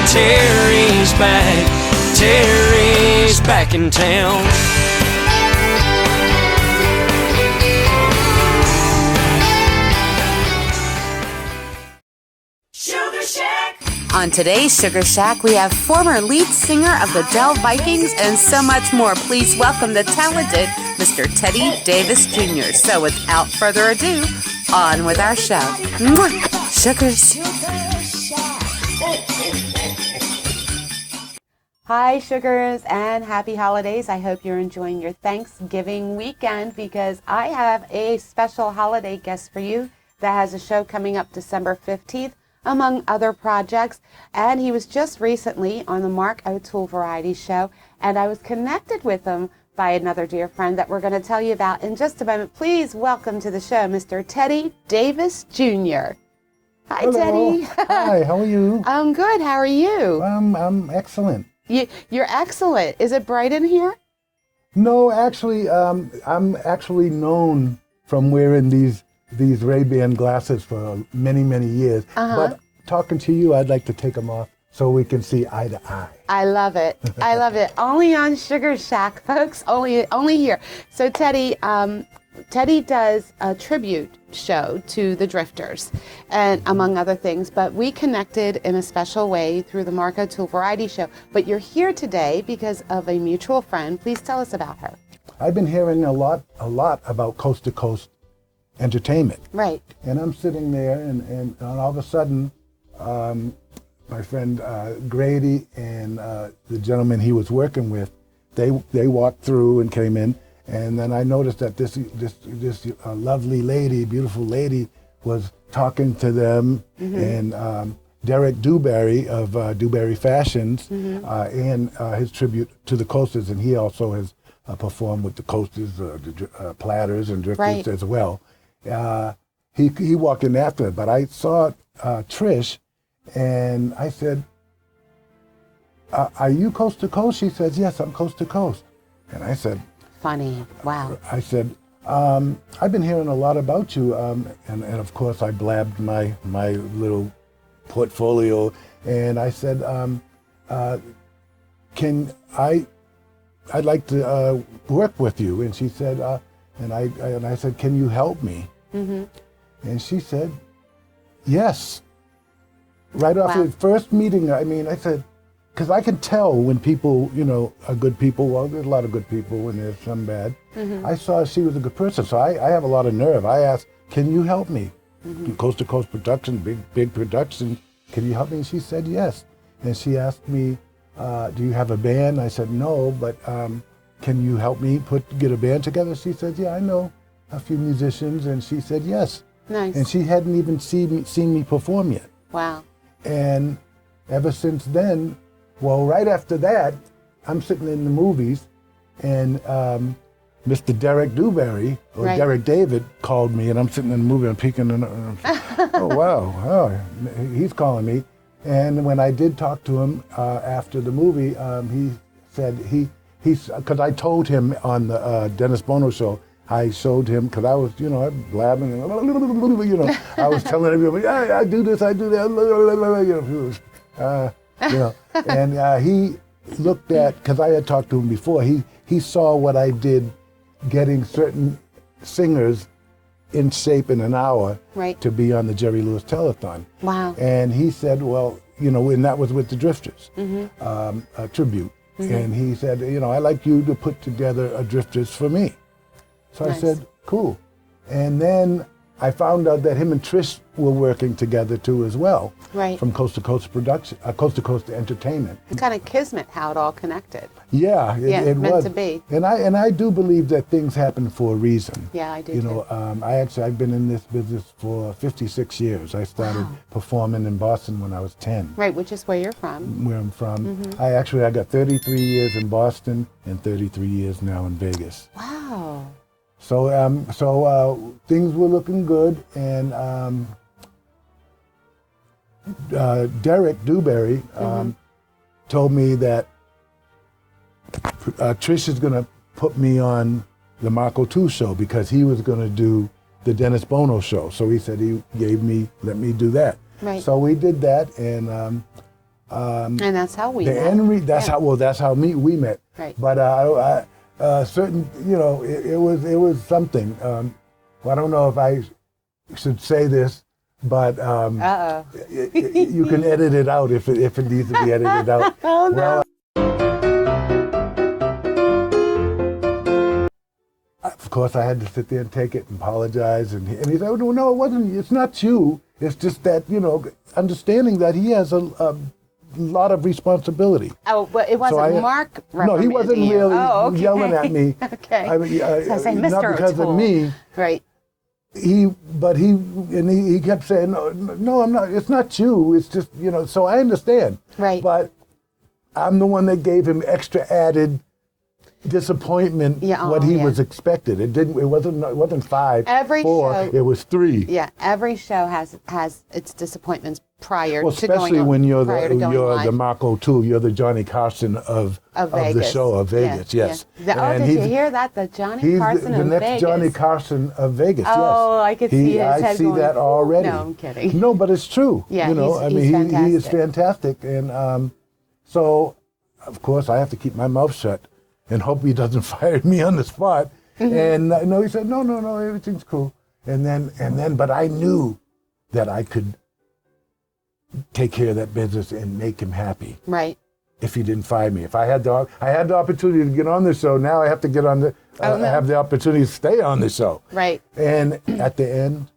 Terri's back. Terri's back in town. On today's Sugar Shack, we have former lead singer of the Vikings and so much more. Please welcome the talented Mr. Teddy Davis Jr. So without further ado, on with our show. Mwah! Sugars. Hi, Sugars, and happy holidays. I hope you're enjoying your Thanksgiving weekend because I have a special holiday guest for you that has a show coming up December 15th. Among other projects, and he was just recently on the Mark O'Toole Variety Show, and I was connected with him by another dear friend that we're going to tell you about in just a moment. Please welcome to the show, Mr. Teddy Davis Jr. Hi, Hello. Teddy. Hi, how are you? I'm good. How are you? I'm excellent. You're excellent. Is it bright in here? No, actually, I'm actually known from wearing these Ray-Ban glasses for many, many years. But talking to you, I'd like to take them off so we can see eye to eye. I love it. I love it. Only on Sugar Shack, folks. Only here. So Teddy does a tribute show to the Drifters, and among other things. But we connected in a special way through the Mark O'Toole Variety Show. But you're here today because of a mutual friend. Please tell us about her. I've been hearing a lot about Coast to Coast entertainment. Right. And I'm sitting there, and all of a sudden, my friend Grady and the gentleman he was working with, they walked through and came in, and then I noticed that this lovely lady, beautiful lady, was talking to them, and Derek Dewberry of Dewberry Fashions, and his tribute to the Coasters, and he also has performed with the Coasters, the Platters and Drifters as well. He walked in after it, but I saw Trish, and I said, are you Coast to Coast? She says, yes, I'm Coast to Coast. And I said, funny, wow. I said, I've been hearing a lot about you, and of course I blabbed my little portfolio, and I said, I'd like to work with you. And she said, and I said, can you help me? And she said, yes. Right off the first meeting, I mean, I said, because I can tell when people, are good people. Well, there's a lot of good people and there's some bad. I saw she was a good person, so I have a lot of nerve. I asked, can you help me? Coast to Coast production, big production. Can you help me? And she said yes. And she asked me, do you have a band? I said, no, but can you help me get a band together? She said, yeah, I know a few musicians. And she said, yes. Nice. And she hadn't even seen me perform yet. Wow. And ever since then, well, right after that, I'm sitting in the movies, and Mr. Derek Dewberry, or Derek David, called me, and I'm sitting in the movie, I'm peeking, and oh, wow, he's calling me. And when I did talk to him after the movie, he said because I told him on the Dennis Bono show, I showed him, because I was, blabbing, I was telling everybody, yeah, I do this, I do that, and he looked at, because I had talked to him before, he saw what I did getting certain singers in shape in an hour to be on the Jerry Lewis Telethon. Wow. And he said, well, and that was with the Drifters, a tribute. And he said, I'd like you to put together a Drifters for me. So I said, cool. And then I found out that him and Trish were working together too as well. Right. From Coast to Coast production, Coast to Coast entertainment. It's kind of kismet how it all connected. Yeah, it meant was. to be. And I do believe that things happen for a reason. Yeah, I do too. I've been in this business for 56 years. I started performing in Boston when I was 10. Right, which is where you're from. Where I'm from. I got 33 years in Boston and 33 years now in Vegas. Wow. So things were looking good, and Derek Dewberry told me that Trish is going to put me on the Mark O'Toole show because he was going to do the Dennis Bono show. So he said he let me do that. Right. So we did that, and And that's how we the met. end. That's how we met. Right. But certain, it was something. I don't know if I should say this, but you can edit it out if it needs to be edited out. Oh no. Well, of course, I had to sit there and take it and apologize, and he said, "Oh no, it wasn't. It's not you. It's just that understanding that he has a lot of responsibility." Oh, but it wasn't Mark. No, he wasn't reprimanding you. really Oh, okay. yelling at me. Okay. I mean, So I say, not Mr. because O'Toole. of me. Right. He kept saying, no, I'm not. It's not you. It's just So I understand. Right. But I'm the one that gave him extra added disappointment. Yeah, what he was expected. It wasn't 5. Every 4. show- It was 3. Yeah. Every show has its disappointments prior Well, to going especially on. when you're live. the Mark OTOOLE, you're the Johnny Carson of the Vegas. show of Vegas. Yeah, Yes. yeah. Did you hear that? The Johnny He's Carson the of next Vegas. Johnny Carson of Vegas. Oh, yes. I could see his head I see going, that already. No, I'm kidding. No, but it's true. Yeah, he's he is fantastic, and so of course I have to keep my mouth shut and hope he doesn't fire me on the spot. Mm-hmm. And no, he said no, everything's cool. And then, but I knew that I could take care of that business and make him happy. Right. If he didn't fire me, if I had the opportunity to get on the show, now I have to get on the. I have the opportunity to stay on the show. Right. And at the end,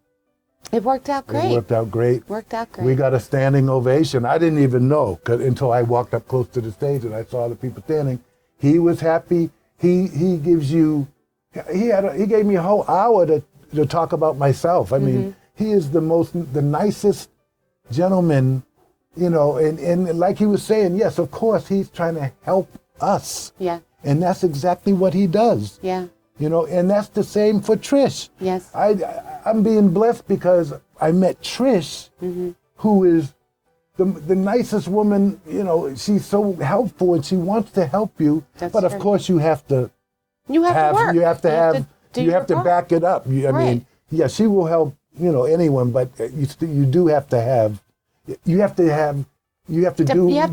it worked out great. It worked out great. Worked out great. We got a standing ovation. I didn't even know until I walked up close to the stage and I saw the people standing. He was happy. He gives you. He gave me a whole hour to talk about myself. I mean, he is the nicest gentleman, and like he was saying, yes, of course, he's trying to help us. Yeah. And that's exactly what he does. Yeah. And that's the same for Trish. Yes. I'm being blessed because I met Trish, who is the nicest woman. She's so helpful and she wants to help you. But of course, you have to. You have to work. You have to back it up. I mean, yeah, she will help. Anyone, but you do have to have. You have to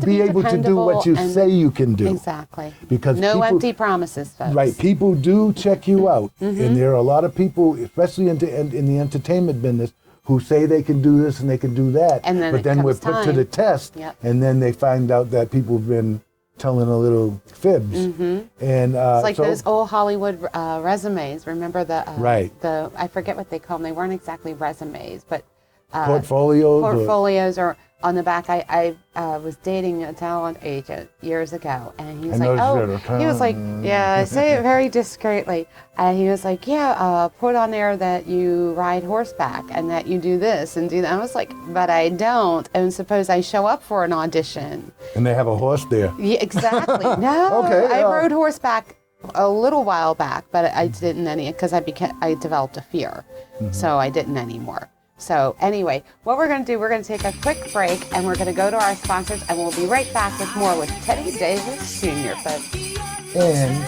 be able to do what you say you can do. Exactly. Because no empty promises, folks. Right. People do check you out. And there are a lot of people, especially in the entertainment business, who say they can do this and they can do that. And then but then we're put to the test. Yep. And then they find out that people have been telling a little fibs. And it's like those old Hollywood resumes. Remember right. I forget what they call them. They weren't exactly resumes, but portfolios or on the back. I was dating a talent agent years ago, and he was yeah, I say it very discreetly, and he was like, yeah, put on there that you ride horseback and that you do this and do that. I was like, but I don't, and suppose I show up for an audition. And they have a horse there. Yeah, exactly. No, okay, I rode horseback a little while back, but I didn't because I developed a fear, so I didn't anymore. So anyway, what we're going to do, we're going to take a quick break, and we're going to go to our sponsors, and we'll be right back with more with Terri Davis Jr. And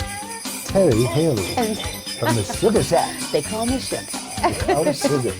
Terri Haley And from the Sugar Shack. They call me Sugar. Oh, Sugar.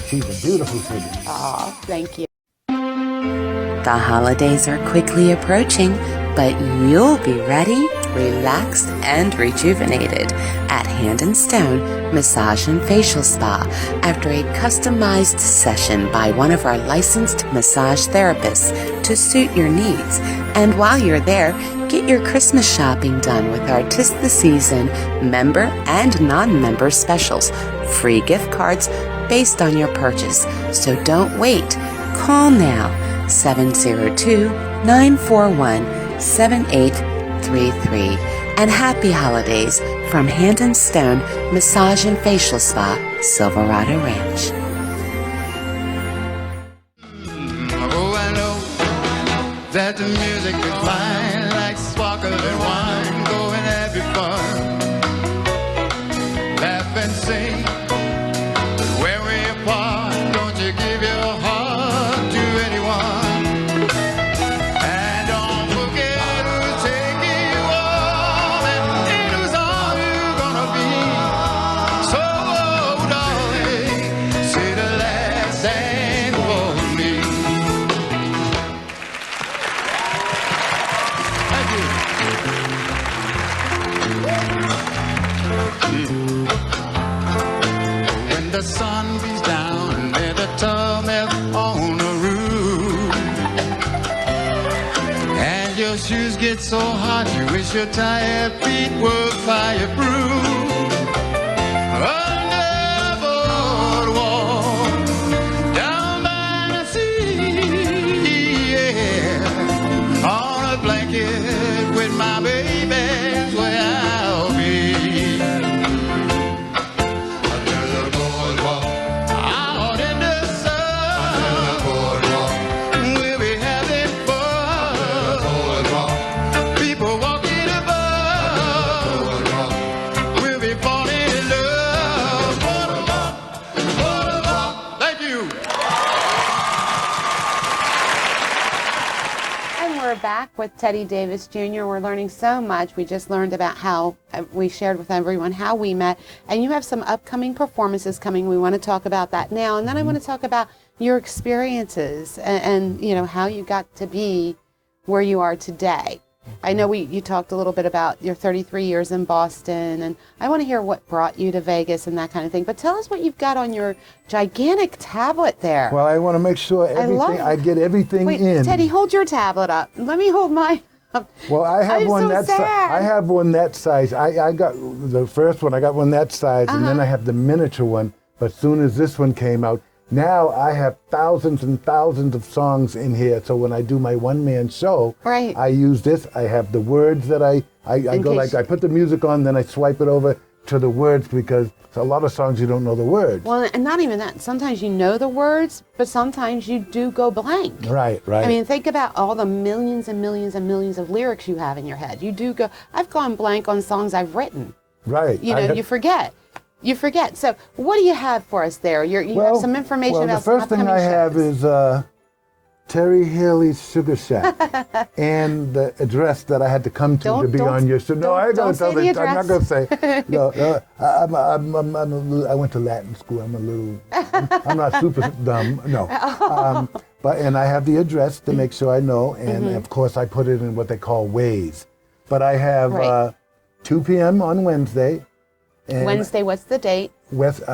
She's a beautiful sugar. Oh, thank you. The holidays are quickly approaching, but you'll be ready, relaxed, and rejuvenated at Hand and Stone Massage and Facial Spa after a customized session by one of our licensed massage therapists to suit your needs. And while you're there, get your Christmas shopping done with our 'Tis the Season member and non-member specials, free gift cards based on your purchase. So don't wait. Call now, 702-941-7833. And happy holidays from Hand and Stone Massage and Facial Spa, Silverado Ranch. Oh, I know that the music is fine, like sparkling wine, go and have your fun. Laugh and sing, but when we apart, don't you give your heart to anyone. And don't forget who's taking you home and whose arm you're gonna be. So, darling, say the last thing for me. the sun beats down and let the tub on the roof. And your shoes get so hot, you wish your tired feet were fireproof. Under the boardwalk, down by the sea, yeah. On a blanket with my baby's where I'll be. Under the boardwalk, out in the sun. Under the boardwalk, we'll be having fun. Under the boardwalk, people walking above. Under the boardwalk, we'll be falling in love. Boardwalk, boardwalk. Thank you. And we're back with Teddy Davis Jr. We're learning so much. We just learned about how we shared with everyone how we met. And you have some upcoming performances coming. We want to talk about that now. And then I want to talk about your experiences and you know, how you got to be where you are today. I know you talked a little bit about your 33 years in Boston, and I want to hear what brought you to Vegas and that kind of thing. But tell us what you've got on your gigantic tablet there. Well, I want to make sure I get everything Wait, in. Teddy, hold your tablet up. Let me hold mine up. Well, I have I'm one so that size. sad. I have one that size. I got the first one. I got one that size, and then I have the miniature one. But as soon as this one came out, now I have thousands and thousands of songs in here. So when I do my one-man show, Right. I use this. I have the words that I go like, I put the music on, then I swipe it over to the words, because a lot of songs you don't know the words. Well, and not even that. Sometimes you know the words, but sometimes you do go blank. Right. I mean, think about all the millions and millions and millions of lyrics you have in your head. You do go, I've gone blank on songs I've written. Right. You know, you forget. You forget. So what do you have for us there? You have some information about some the first thing upcoming I have shows. is Terri Haley's Sugar Shack and the address that I had to come to be on your show. No, I ain't gonna tell the the I'm not gonna address. say. No, I went to Latin school. I'm not super dumb. No. And I have the address to make sure I know, and of course I put it in what they call ways. But I have 2 p.m. on Wednesday. And Wednesday, what's the date? Wednesday.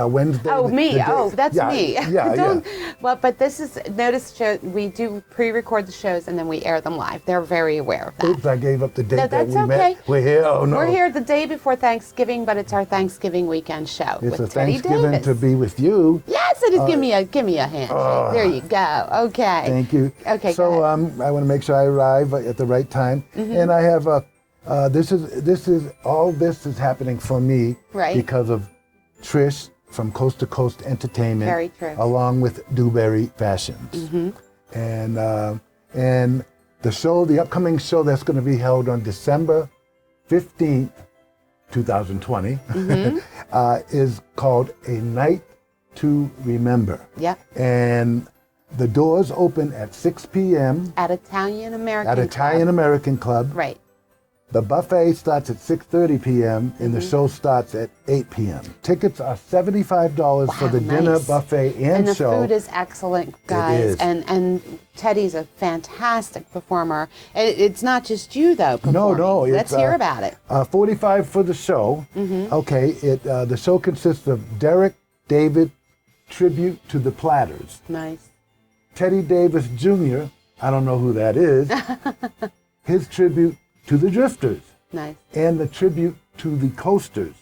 Oh, me. the day- Oh, that's yeah, me. Yeah, Well, but this is, notice we do pre-record the shows and then we air them live. They're very aware of that. Oops, I gave up the date that that's we okay. met. We're here. Oh, no. We're here the day before Thanksgiving, but it's our Thanksgiving weekend show It's with a Teddy Thanksgiving Davis. to be with you. Yes, it is. Give me a handshake. There you go. Okay. Thank you. Okay, So go ahead. I want to make sure I arrive at the right time, and I have this is happening for me because of Trish from Coast to Coast Entertainment, Very true. along with Dewberry Fashions, and the upcoming show that's going to be held on December 15th, 2020, is called A Night to Remember. Yep. And the doors open at 6 p.m. At Italian American at Italian American Club. Right. The buffet starts at 6:30 p.m. and the show starts at 8 p.m. Tickets are $75 for the dinner, nice. buffet, And the show. food is excellent, guys. is. And Teddy's a fantastic performer. It's not just you though performing. No. Let's hear about it. $45 for the show. Okay, the show consists of Derek David tribute to the Platters. Nice. Teddy Davis Jr., I don't know who that is, his tribute to the Drifters. Nice. And the tribute to the Coasters.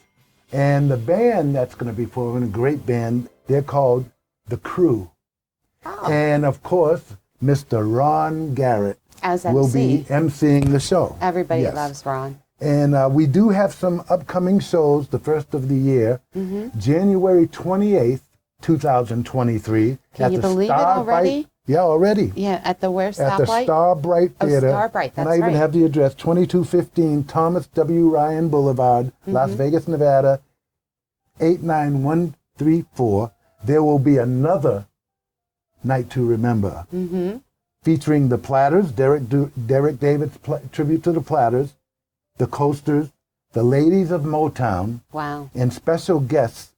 And the band that's going to be performing, a great band, they're called The Crew. Oh. And of course, Mr. Ron Garrett As will be MC. emceeing the show. Everybody Yes. loves Ron. And we do have some upcoming shows, the first of the year, January 28th, 2023. Can you believe it already? Yeah, already. Yeah, at the where At the stoplight? Starbright Oh, Theater. Starbright, And that's I even right. have the address, 2215 Thomas W. Ryan Boulevard, Las Vegas, Nevada, 89134. There will be another Night to Remember, featuring the Platters, Derek David's tribute to the Platters, the Coasters, the Ladies of Motown, Wow. and special guests,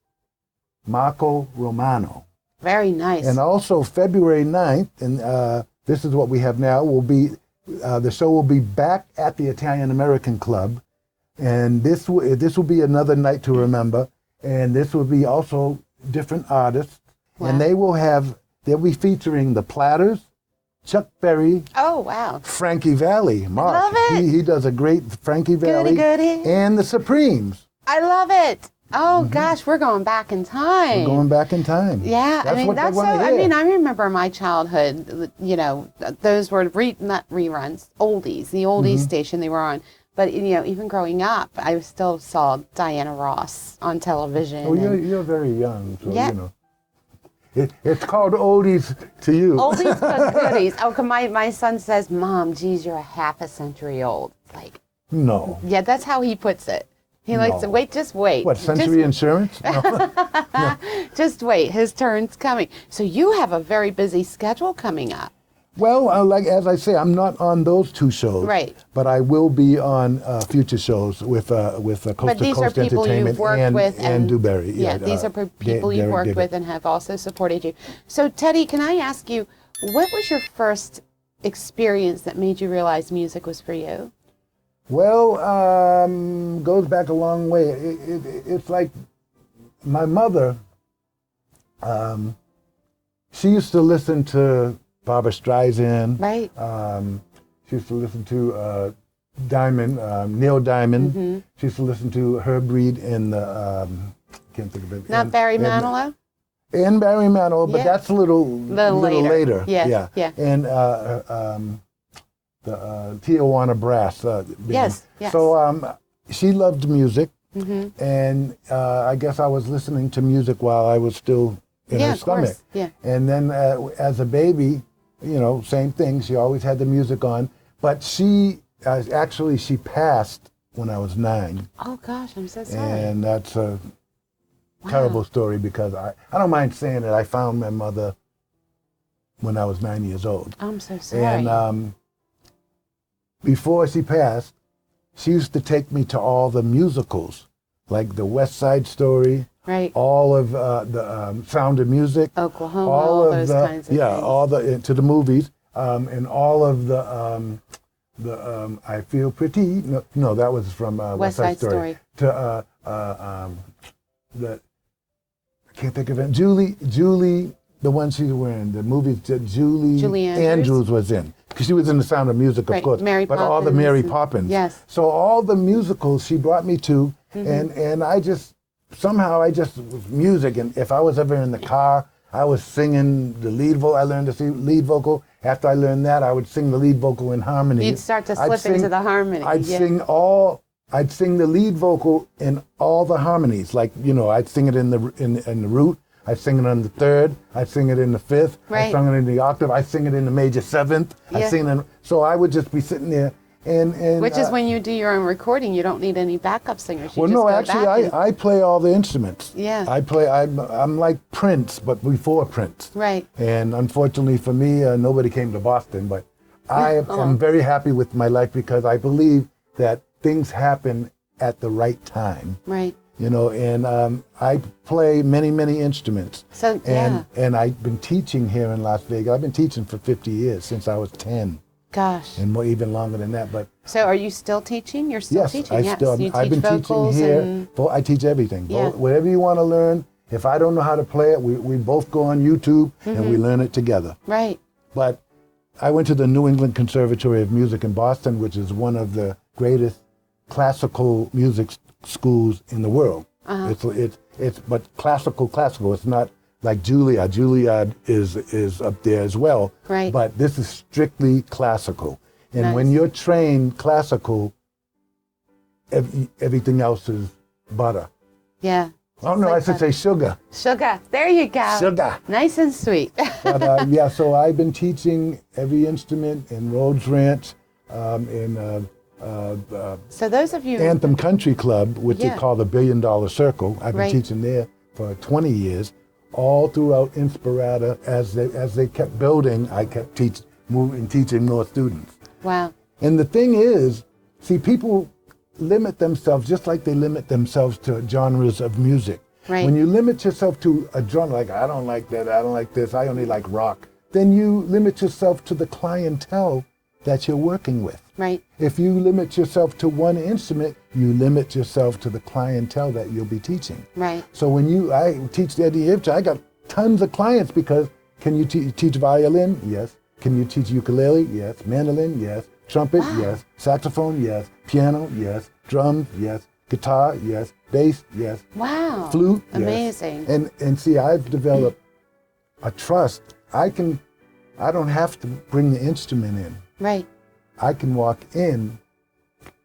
Marco Romano. Very nice. And also February 9th, and this is what we have now, will be, the show will be back at the Italian American Club. And this will be another night to remember. And this will be also different artists, Wow. and they'll be featuring the Platters, Chuck Berry, Oh, wow. Frankie Valli, Mark. love it. He does a great Frankie Valli, goody. and the Supremes. I love it. Oh, gosh, we're going back in time. Going back in time. Yeah, That's what they want to I hear. mean, I remember my childhood, you know, those were not reruns, oldies, the oldies station they were on. But, you know, even growing up, I still saw Diana Ross on television. Oh, and you're very young, so Yeah. you know. It's called oldies to you. oldies but goodies. Oh, 'cause my son says, Mom, geez, you're a half a century old. Like, No. yeah, that's how he puts it. He likes to No. wait, just wait. What, Century Insurance? No. Just wait, his turn's coming. So you have a very busy schedule coming up. Well, like as I say, I'm not on those two shows. Right. But I will be on future shows with Coast But to these are Coast people Entertainment you've worked with and Dewberry. Yeah, these are people you've Derek worked Digger. with and have also supported you. So Teddy, can I ask you, what was your first experience that made you realize music was for you? Well, goes back a long way. It's like my mother. She used to listen to Barbra Streisand. Right. She used to listen to Neil Diamond. She used to listen to Herb Reed and the can't think of it. Not and- Barry and- Manilow? And Barry Manilow, but Yeah. that's a little later. Yeah, yeah. And the Tijuana Brass. Band. Yes, yes. So she loved music, Mm-hmm. and I guess I was listening to music while I was still in Yeah, her of stomach. course, yeah. And then as a baby, you know, same thing. She always had the music on, but she passed when I was 9, Oh gosh, I'm so sorry. and that's a terrible story because I don't mind saying it. I found my mother when I was 9 years old. I'm so sorry. And before she passed, she used to take me to all the musicals, like the West Side Story, right. all of the Sound of Music, Oklahoma, all of those the kinds of things. all the to the movies, and all of the I Feel Pretty. No, that was from West Side Story. To the I can't think of it. Julie, the one she was wearing, the movies that Julie Andrews was in. Because she was in The Sound of Music, of Right, course. Mary but all the Poppins Mary and- Poppins. yes. So all the musicals she brought me to, Mm-hmm. and I just, somehow I just, was music. And if I was ever in the car, I was singing the lead vocal. I learned to sing lead vocal. After I learned that, I would sing the lead vocal in harmony. You'd start to I'd slip into the harmony. I'd yeah. I'd sing the lead vocal in all the harmonies. Like, you know, I'd sing it in the root. I'd sing it on the third. I'd sing it in the fifth. Right. I sung it in the octave. I'd sing it in the major seventh. Yeah. I'd sing it so I would just be sitting there and Which is when you do your own recording, you don't need any backup singers. You well, just no, go actually, back and- I play all the instruments. Yeah. I'm like Prince, but before Prince. Right. And unfortunately for me, nobody came to Boston, but I am very happy with my life because I believe that things happen at the right time. Right. You know, and I play many, many instruments. So, yeah. And I've been teaching here in Las Vegas. I've been teaching for 50 years, since I was 10, Gosh. and more, even longer than that. But So are you still teaching? You're still yes, teaching? I yes. still. You I've teach been teaching vocals here. and I teach everything. Yeah. Whatever you want to learn. If I don't know how to play it, we both go on YouTube and Mm-hmm. we learn it together. right. But I went to the New England Conservatory of Music in Boston, which is one of the greatest classical music schools in the world. It's but classical. It's not like Juilliard. Juilliard is up there as well. Right. But this is strictly classical. And when Nice. you're trained classical, everything else is butter. Yeah. Oh no, I should say sugar. Sugar. There you go. Sugar. Nice and sweet. But yeah, so I've been teaching every instrument in Rhodes Ranch, in So those of you, Anthem Country Club, which Yeah. they call the $1 Billion Circle. I've been Right. teaching there for 20 years, all throughout Inspirata. As they kept building, I kept teaching more students. wow. And the thing is, see, people limit themselves just like they limit themselves to genres of music. Right. When you limit yourself to a genre, like I don't like that, I don't like this, I only like rock, then you limit yourself to the clientele that you're working with. Right. If you limit yourself to one instrument, you limit yourself to the clientele that you'll be teaching. Right. So when I teach Eddie Ibch, I got tons of clients because can you teach violin? Yes. Can you teach ukulele? Yes. Mandolin? Yes. Trumpet? Wow. Yes. Saxophone? Yes. Piano? Yes. Drums? Yes. Guitar? Yes. Bass? Yes. Wow. Flute? Yes. Amazing. And see, I've developed a trust. I don't have to bring the instrument in. Right. I can walk in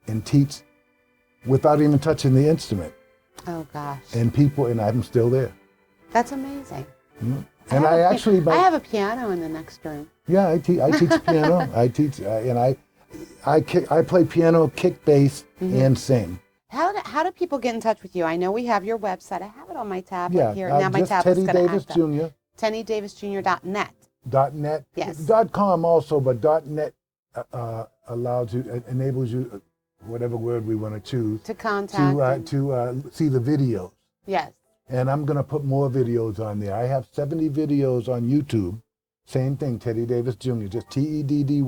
and teach without even touching the instrument. Oh gosh. And I'm still there. That's amazing. And I have I a piano in the next room. Yeah, I teach piano. I teach, and I play piano, kick bass, and sing. How do people get in touch with you? I know we have your website. I have it on my tablet Yeah, here. Now my just tablet's Teddy going to Davis act up. Jr. TennyDavisJr.net. .net. Yes. .com also, but .net enables you, whatever word we want to choose, To contact. to see the videos. Yes. And I'm going to put more videos on there. I have 70 videos on YouTube. Same thing, Teddy Davis Jr. Just TEDDY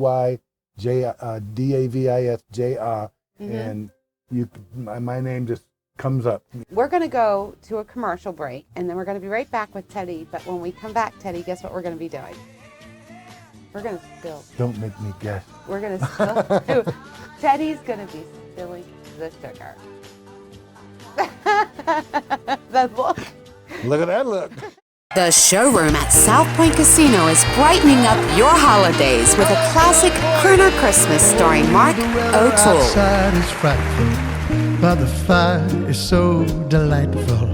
DAVISJR, and my name just comes up. We're going to go to a commercial break, and then we're going to be right back with Teddy. But when we come back, Teddy, guess what we're going to be doing? We're going to spill. Don't make me guess. We're going to spill. Teddy's going to be spilling the sugar. The look. Look at that look. The showroom at South Point Casino is brightening up your holidays with a classic crooner Christmas starring Mark O'Toole. Outside is frightful, but the fire is so delightful.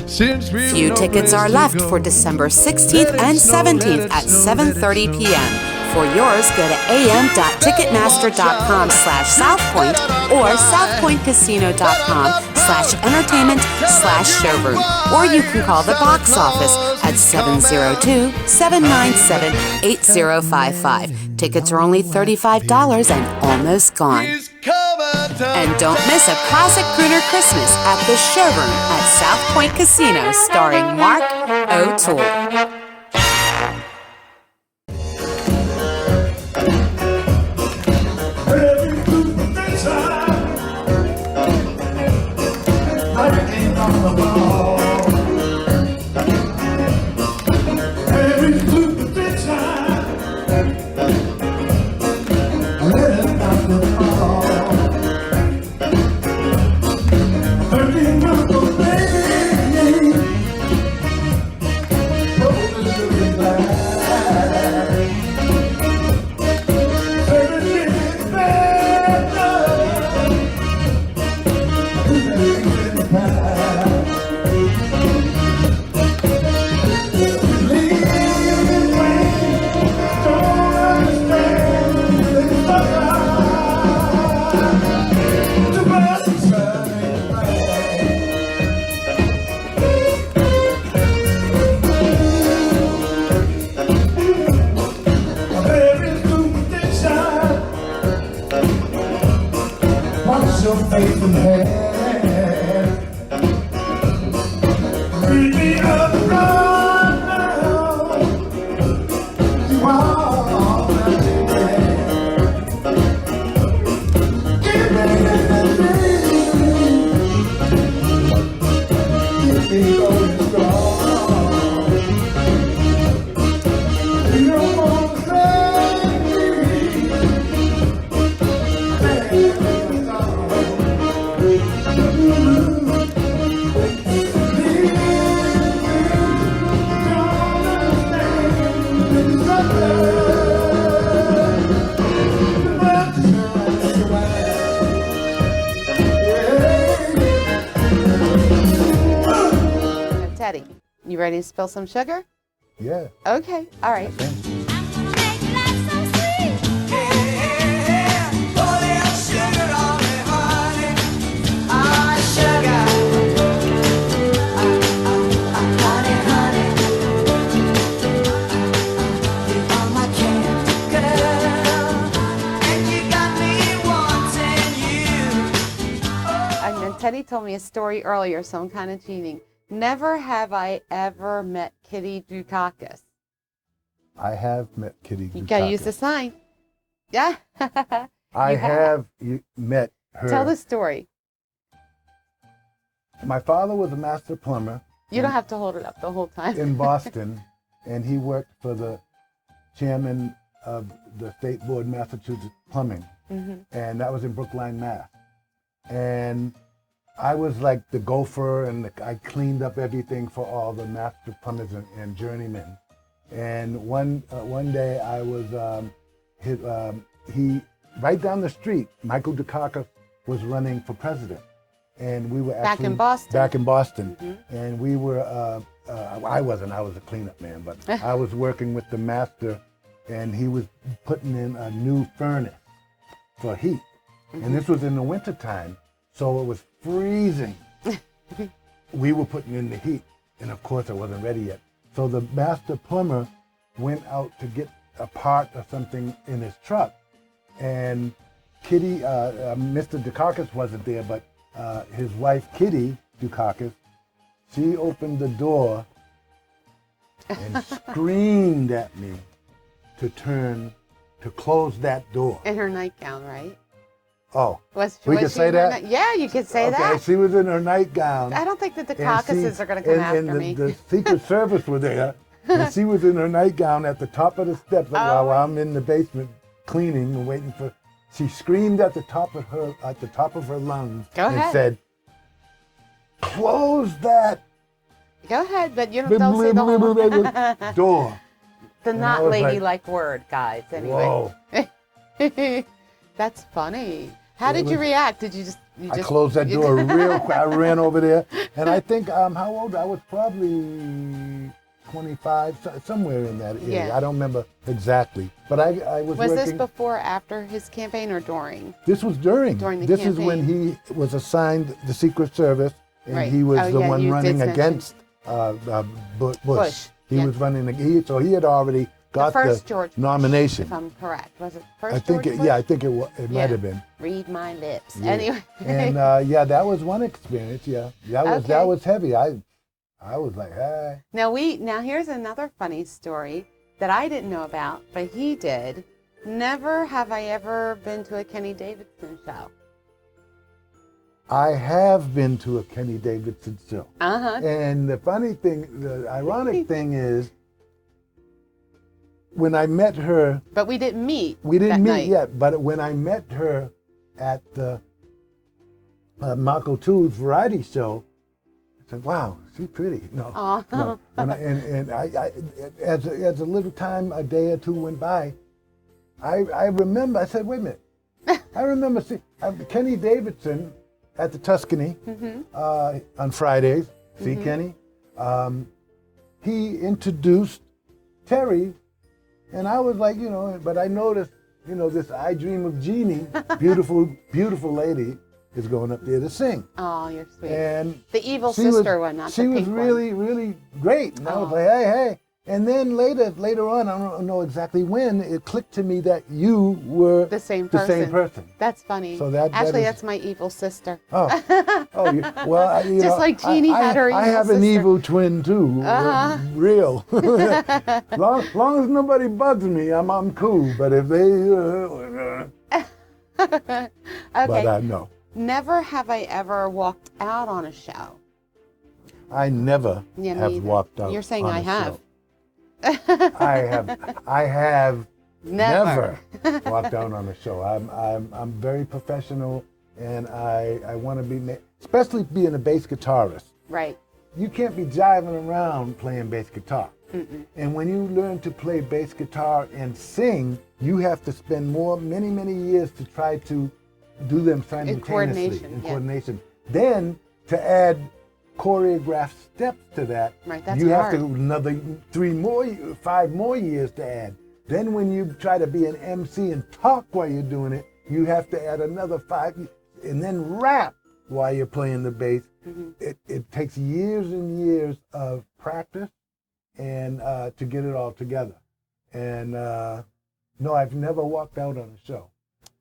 Since we've Few no tickets place are to left go, for December 16th let it and snow, let 17th it at snow, let it 7:30 snow. p.m. For yours, go to am.ticketmaster.com/Southpoint or southpointcasino.com/entertainment/showroom. Or you can call the box office at 702-797-8055. Tickets are only $35 and almost gone. He's coming to And don't miss a classic crooner Christmas at the showroom at South Point Casino starring Mark O'Toole. Teddy, you ready to spill some sugar? Yeah. Okay. All right. Teddy told me a story earlier, so I'm kind of cheating. Never have I ever met Kitty Dukakis. I have met Kitty You got to use the Dukakis. sign. Yeah. I You have met her. Tell the story. My father was a master plumber You don't have to hold it up the whole time. in Boston, and he worked for the chairman of the State Board Massachusetts Plumbing, and that was in Brookline, Mass. And I was like the gopher, and I cleaned up everything for all the master plumbers and journeymen. And one day I was he right down the street, Michael Dukakis was running for president, and we were Back actually in Boston. Back in Boston, and we were. I wasn't. I was a cleanup man, but I was working with the master, and he was putting in a new furnace for heat, and this was in the wintertime, so it was freezing. We were putting in the heat, and of course I wasn't ready yet. So the master plumber went out to get a part or something in his truck, and Kitty, Mr. Dukakis wasn't there, but his wife Kitty Dukakis, she opened the door and screamed at me to close that door. In her nightgown, right? Oh, Was we was could she say in her that? Yeah, you could say Okay, that. she was in her nightgown. I don't think that the and caucuses she- are going to come after and me. the Secret Service were there, and she was in her nightgown at the top of the steps while I'm in the basement cleaning and waiting for. She screamed at the top of her lungs Go and ahead. said, "Close that Go ahead, but you don't say the whole door." the And I not was like, ladylike word, guys. Anyway, Whoa! that's funny. How It did you was- react? Did you just? I closed that door real quick. I ran over there, and I think how old? I was probably 25, somewhere in that area. Yeah. I don't remember exactly, but I was Was working. this before, or after his campaign, or during? This was during. During the This is when he was assigned the Secret Service, and Right. he was Oh, the yeah, one you did running mention. against Bush. Bush, He yeah. was running. So he had already got first George Bush, nomination. If I'm correct, was it first I think. George Yeah, I Bush? think it might have been. Read my lips. Yeah. Anyway. And yeah, that was one experience. Yeah, that Okay. was heavy. I was like, hey. Now here's another funny story that I didn't know about, but he did. Never have I ever been to a Kenny Davidson show. I have been to a Kenny Davidson show. And the funny thing, the ironic thing is, when I met her, But we didn't meet. we didn't that meet night. yet, but when I met her at the Mark OTOOLE variety show, I said, wow, she's pretty. No, Aw. no. And I as a little time, a day or two went by, I remember, I said, wait a minute. I remember seeing Kenny Davidson at the Tuscany on Fridays. See Kenny? He introduced Terri, and I was like, but I noticed, this I Dream of Jeannie, beautiful, beautiful lady, is going up there to sing. Oh, you're sweet. And The evil she sister was, one, not she the was pink really, really great. And I was like, hey. And then later on, I don't know exactly when, it clicked to me that you were The same person. That's funny. So that Actually, is- that's my evil sister. Oh, well, Just like Jeannie had her I evil have an sister. evil twin too, real. long as nobody bugs me, I'm cool. But if they, Okay. but no, Never have I ever walked out on a show. I never Yeah, me have either. walked out. You're saying on I a have. show. I have Never. never walked out on a show. I'm very professional, and I want to be, especially being a bass guitarist. Right. You can't be jiving around playing bass guitar. And when you learn to play bass guitar and sing, you have to spend many years to try to do them simultaneously coordination, yeah. coordination. Then to add choreographed steps to that, Right, that's you have hard. to another 5 more years to add. Then when you try to be an MC and talk while you're doing it, you have to add another 5, and then rap while you're playing the bass. It takes years and years of practice and to get it all together. And no, I've never walked out on a show.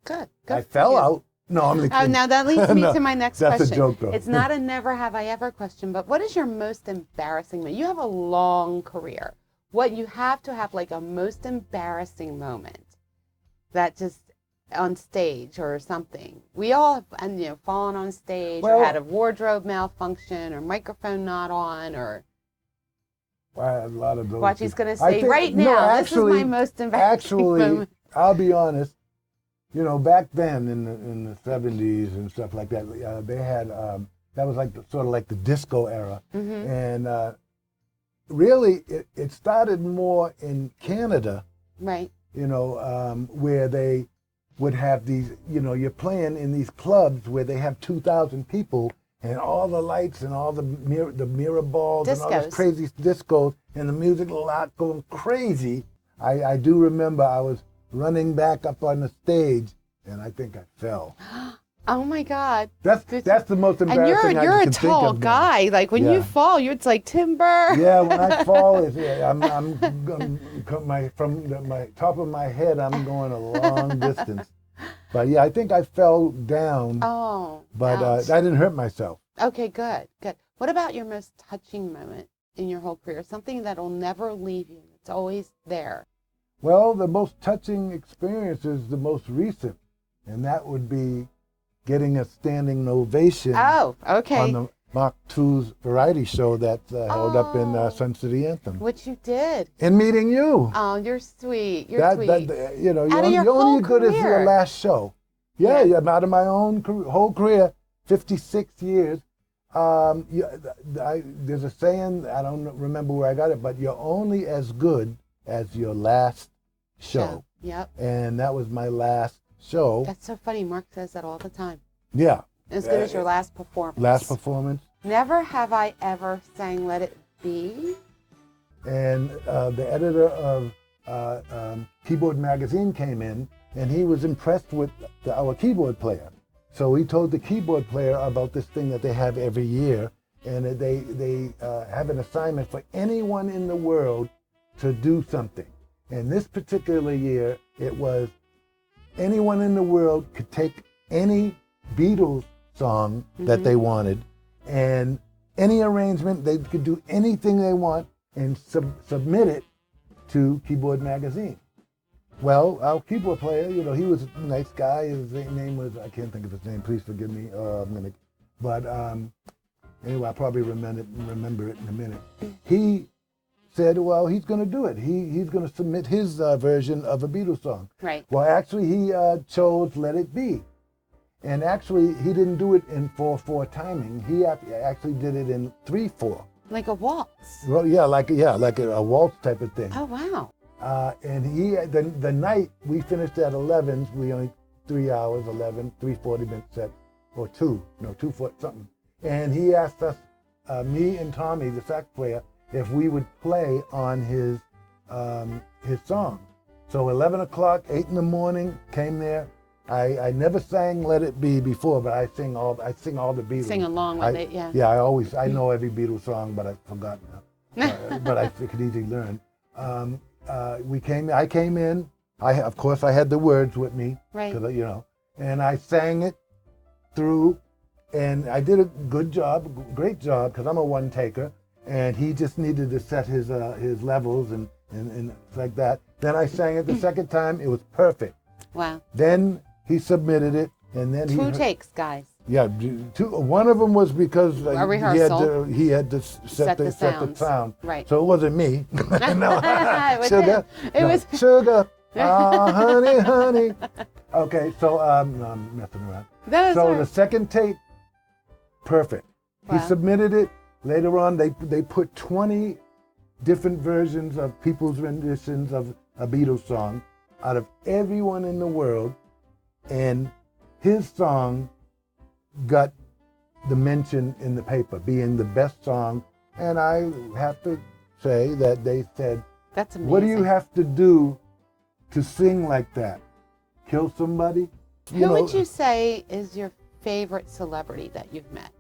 Good. I for fell you. out. No, I'm Oh, kidding. now that leads me No, to my next that's question. a joke, though. It's not a never have I ever question, but what is your most embarrassing moment? You have a long career. What you have to have like a most embarrassing moment that just on stage or something? We all have, and, fallen on stage Well- or had a wardrobe malfunction or microphone not on or. A lot of those. Watch, he's going to I say think- right no, now, actually- this is my most embarrassing Actually, moment. I'll be honest. Back then in the 70s and stuff like that, they had that was sort of like the disco era, and really it started more in Canada. Right. Where they would have these, you're playing in these clubs where they have 2,000 people and all the lights and all the mirror balls and all Discos. this crazy discos and the music a lot going crazy. I do remember I was running back up on the stage and I think I fell. Oh my God. That's the most And embarrassing you're I a can think tall of now. guy. Like when you Yeah. fall, it's like timber. Yeah, when I fall, from my top of my head, I'm going a long distance. But yeah, I think I fell down, Oh. but ouch. I didn't hurt myself. Okay, good. What about your most touching moment in your whole career? Something that'll never leave you. It's always there. Well, the most touching experience is the most recent, and that would be getting a standing ovation Oh, okay. on the Mach 2's variety show that held up in Sun City Anthem. Which you did. And meeting you. Oh, you're sweet. You're sweet. You're Out of only, your you're only whole good as your career. last show. Yeah, out of my own whole career, 56 years. There's a saying, I don't remember where I got it, but you're only as good as your last show. Yep. And that was my last show. That's so funny. Mark says that all the time. Yeah. As good as your last performance. Last performance. Never have I ever sang Let It Be. And the editor of Keyboard Magazine came in, and he was impressed with our keyboard player. So he told the keyboard player about this thing that they have every year, and they have an assignment for anyone in the world to do something. And this particular year, it was anyone in the world could take any Beatles song that they wanted, and any arrangement, they could do anything they want and submit it to Keyboard Magazine. Well, our keyboard player, he was a nice guy. His name was, I can't think of his name, please forgive me. Anyway, I'll probably remember it in a minute. He said, well, he's going to do it. He's going to submit his version of a Beatles song. Right. Well, actually, he chose Let It Be. And actually, he didn't do it in 4/4 timing. He actually did it in 3/4. Like a waltz. Well, like a waltz type of thing. Oh, wow. And the night we finished at 11, we only 3 hours, 11, 3 40-minute sets, or 2/4 something. And he asked us, me and Tommy, the sax player, if we would play on his song. So 11 o'clock, 8 in the morning, came there. I never sang Let It Be before, but I sing all the Beatles. Sing along with it, yeah. Yeah, I know every Beatles song, but I've forgotten now. But I could easily learn. I came in. Of course, I had the words with me, Right. and I sang it through, and I did a good job, great job, because I'm a one taker, and he just needed to set his levels and like that. Then I sang it the second time. It was perfect. Wow. Then he submitted it, and then Two takes, guys. Yeah, one of them was because A rehearsal. he had to set the sound. Right. So it wasn't me. No. It was Sugar. him. It was sugar. Honey. Okay, so no, I'm messing around. That was So her. the second take, perfect. Wow. He submitted it. Later on, they put 20 different versions of people's renditions of a Beatles song out of everyone in the world, and his song got the mention in the paper, being the best song. And I have to say that they said, That's amazing. what do you have to do to sing like that? Kill somebody? Who would you say is your favorite celebrity that you've met?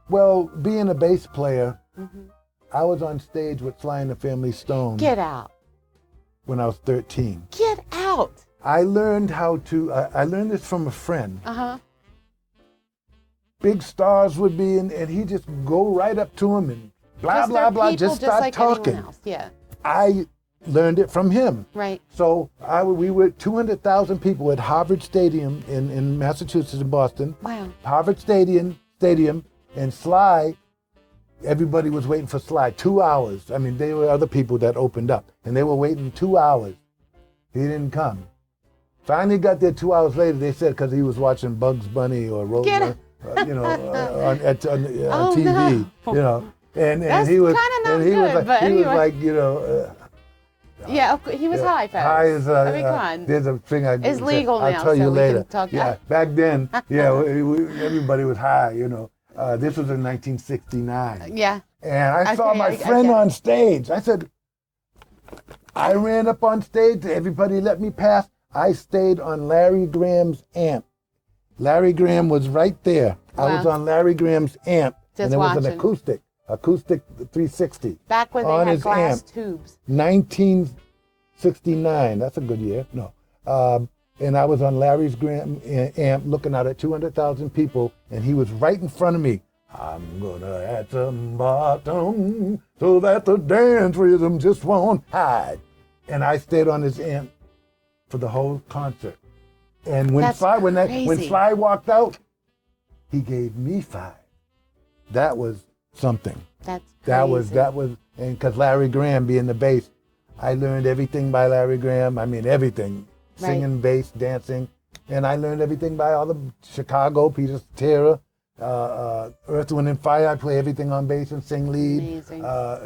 Well, being a bass player, I was on stage with Sly and the Family Stone Get out. when I was 13. Get out. I learned how to, I learned this from a friend. Uh-huh. Big stars would be in, and he'd just go right up to him and blah, blah, blah. People Just start like talking. anyone else. Yeah, I learned it from him. right. So we were 200,000 people at Harvard Stadium in Massachusetts and Boston. Wow. Harvard Stadium, and Sly, everybody was waiting for Sly 2 hours. I mean, there were other people that opened up, and they were waiting 2 hours. He didn't come. Finally got there 2 hours later. They said because he was watching Bugs Bunny or Rover, on TV, no. you know. And That's he was kinda not and he was good, like but he was anyway. like, you know. Yeah, he was high, folks. High is I mean, come on. there's a thing I It's legal I'll now, tell you so we later. can talk Yeah, about- back then, everybody was high, you know. This was in 1969. Yeah. And I saw Okay, my I friend get it. on stage. I said, I ran up on stage. Everybody let me pass. I stayed on Larry Graham's amp. Larry Graham was right there. I was Wow. on Larry Graham's amp. Just and it was an watching. acoustic 360. Back when they on had his glass amp. tubes. 1969. That's a good year. No. And I was on Larry's Graham amp looking out at 200,000 people, and he was right in front of me. I'm gonna add some bottom so that the dance rhythm just won't hide. And I stayed on his amp for the whole concert. And when That's when crazy. Sly walked out, he gave me 5. That was something. That's That crazy. was, and because Larry Graham being the bass, I learned everything by Larry Graham. I mean, everything. Right. Singing, bass, dancing. And I learned everything by all the Chicago, Peter Cetera, Earth, Wind, and Fire. I play everything on bass and sing lead. Amazing.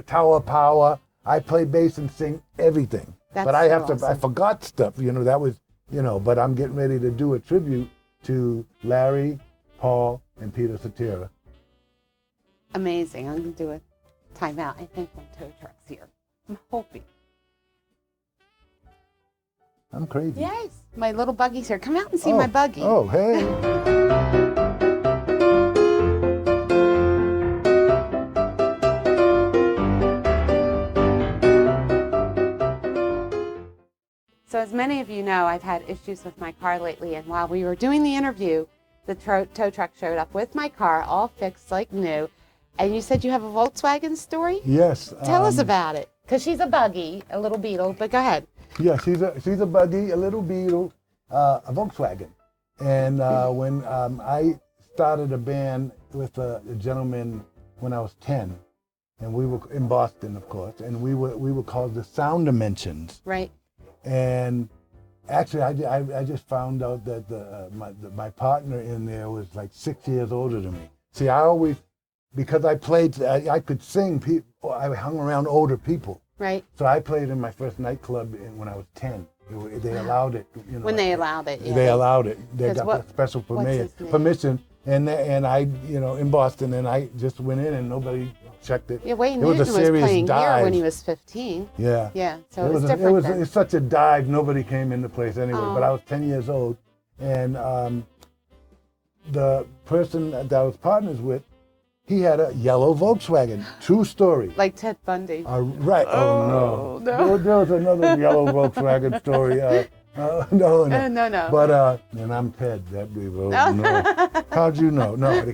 Tower Power. I play bass and sing everything. That's but I have so to, I awesome. forgot stuff, you know, that was, you know, but I'm getting ready to do a tribute to Larry, Paul, and Peter Cetera. Amazing. I'm going to do a timeout. I think my tow truck's here. I'm hoping. I'm crazy. Yes. My little buggy's here. Come out and see my buggy. Oh, hey. So as many of you know, I've had issues with my car lately, and while we were doing the interview, the tow truck showed up with my car, all fixed like new. And you said you have a Volkswagen story? Yes. Tell us about it. Because she's a buggy, a little Beetle, but go ahead. Yeah, she's a buggy, a little Beetle, a Volkswagen. And when I started a band with a gentleman when I was 10, and we were in Boston, of course, and we were called the Sound Dimensions. Right. And actually, I just found out that my partner in there was like 6 years older than me. See, I always, because I played, I could sing. I hung around older people. Right. So I played in my first nightclub when I was 10. They allowed it. You know, When they allowed it. Yeah. They allowed it. They 'Cause got what- the special what's his name? permission. And I, you know, in Boston, and I just went in and nobody checked it. Yeah, Wayne It was Newton a was serious playing here dive. when he was 15. Yeah. Yeah, so it was different then. It's such a dive. Nobody came in the place anyway. Oh. But I was 10 years old, and the person that I was partners with, he had a yellow Volkswagen. True story. Like Ted Bundy. Right. Oh, no. There was another yellow Volkswagen story. No. No. But and I'm Ted. That we will know. How'd you know? No.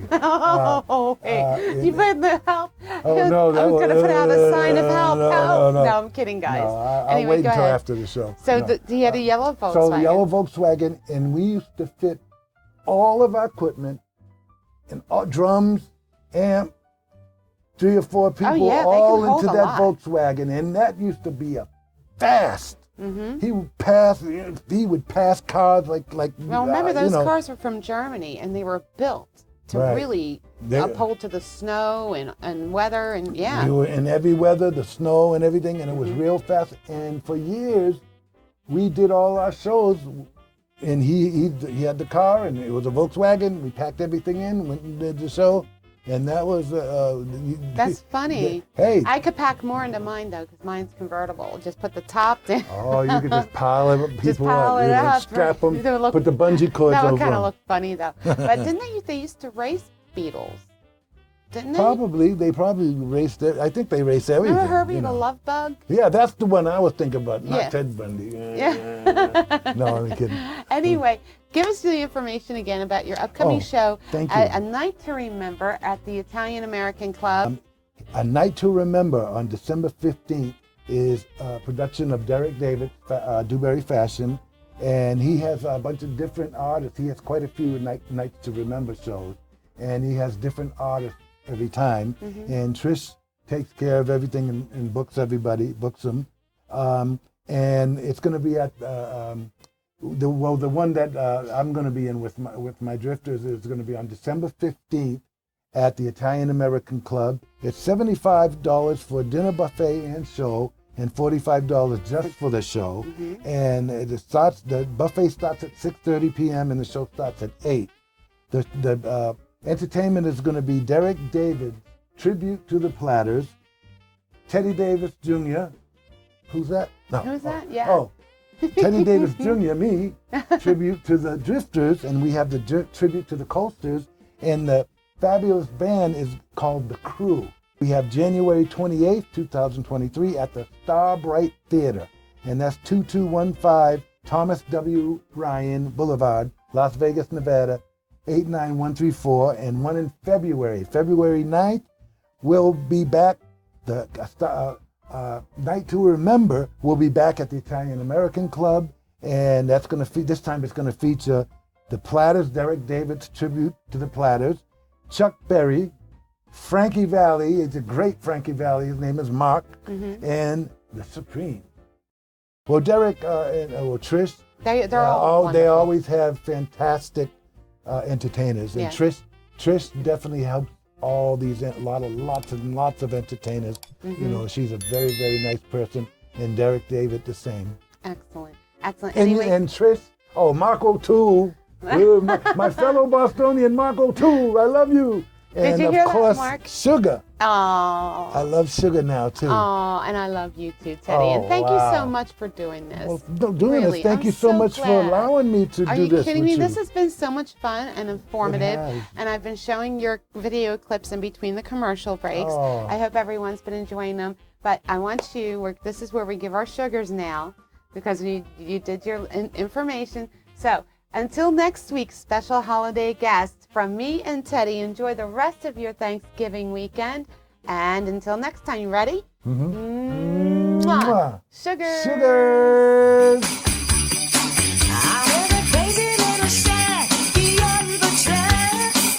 Oh, hey. You put the help. Oh no, I'm going to put out a sign of help. help. No, I'm kidding, guys. No, I'll anyway, wait go until ahead. after the show. So No. he had a yellow Volkswagen. So the yellow Volkswagen, and we used to fit all of our equipment and all drums, amp, 3 or 4 people yeah, they can all hold into a that lot. Volkswagen, and that used to be a fast. Mm-hmm. He would pass cars like Well, remember, you those know. cars were from Germany, and they were built to Right. really They- uphold to the snow and weather, and yeah. We were in every weather, the snow and everything, and it was Mm-hmm. real fast. And for years, we did all our shows, and he had the car, and it was a Volkswagen. We packed everything in, went and did the show, and that was. That's funny. Hey. I could pack more into mine, though, because mine's convertible. Just put the top down. Oh, you could just pile people Just pile up, it you know, up. strap them, They would look- put the bungee cords That over would kind of them. look funny, though. But didn't they used to race Beetles? Didn't they? They probably raced it. I think they raced everything. Remember Herbie you the know. Love Bug? Yeah, that's the one I was thinking about, not Yeah. Ted Bundy. Yeah. No, I'm kidding. Anyway, give us the information again about your upcoming Oh, show. thank A you. night to remember at the Italian American Club. A Night to Remember on December 15th is a production of Derek David, Dewberry Fashion, and he has a bunch of different artists. He has quite a few Nights to Remember shows, and he has different artists every time. And Trish takes care of everything and books everybody, books them. And it's going to be at the one that I'm going to be in with my Drifters is going to be on December 15th at the Italian American Club. It's $75 for a dinner buffet and show, and $45 just for the show. And the buffet starts at 6:30 p.m. and the show starts at 8. The entertainment is going to be Derek David's tribute to the Platters, Teddy Davis Jr. Who's that? No. Who's that? Yeah. Oh, Teddy Davis Jr., me, tribute to the Drifters, and we have the tribute to the Coasters, and the fabulous band is called The Crew. We have January 28th, 2023 at the Starbright Theater, and that's 2215 Thomas W. Ryan Boulevard, Las Vegas, Nevada, 89134, and one in February 9th, we'll be back. The Night to Remember will be back at the Italian American Club, and that's going to this time it's going to feature the Platters, Derek David's tribute to the Platters, Chuck Berry, Frankie Valli, it's a great Frankie Valli, his name is Mark, and the Supreme. Well, Derek and Trish, they're all they wonderful. always have fantastic entertainers, and Yeah. Trish definitely helps all these lots and lots of entertainers. You know, she's a very, very nice person, and Derek David the same. Excellent. Excellent. And, Anyway, and Trish, Mark O'Toole, my fellow Bostonian Mark O'Toole, I love you. And you of hear that, course, Mark? Sugar. oh, I love Sugar now too. and I love you too, Teddy. And Oh, thank you so wow. much for doing this. Well, doing Really, this. Thank I'm you so much for glad. allowing me to Are do you this kidding with me? you. This has been so much fun and informative. has. And I've been showing your video clips in between the commercial breaks. Oh. I hope everyone's been enjoying them. But I want you, this is where we give our sugars now, because you did your information. So until next week's special holiday guest, from me and Teddy, enjoy the rest of your Thanksgiving weekend. And until next time, you ready? Mwah. Sugar. Sugars. I was a crazy little shack beyond the tracks.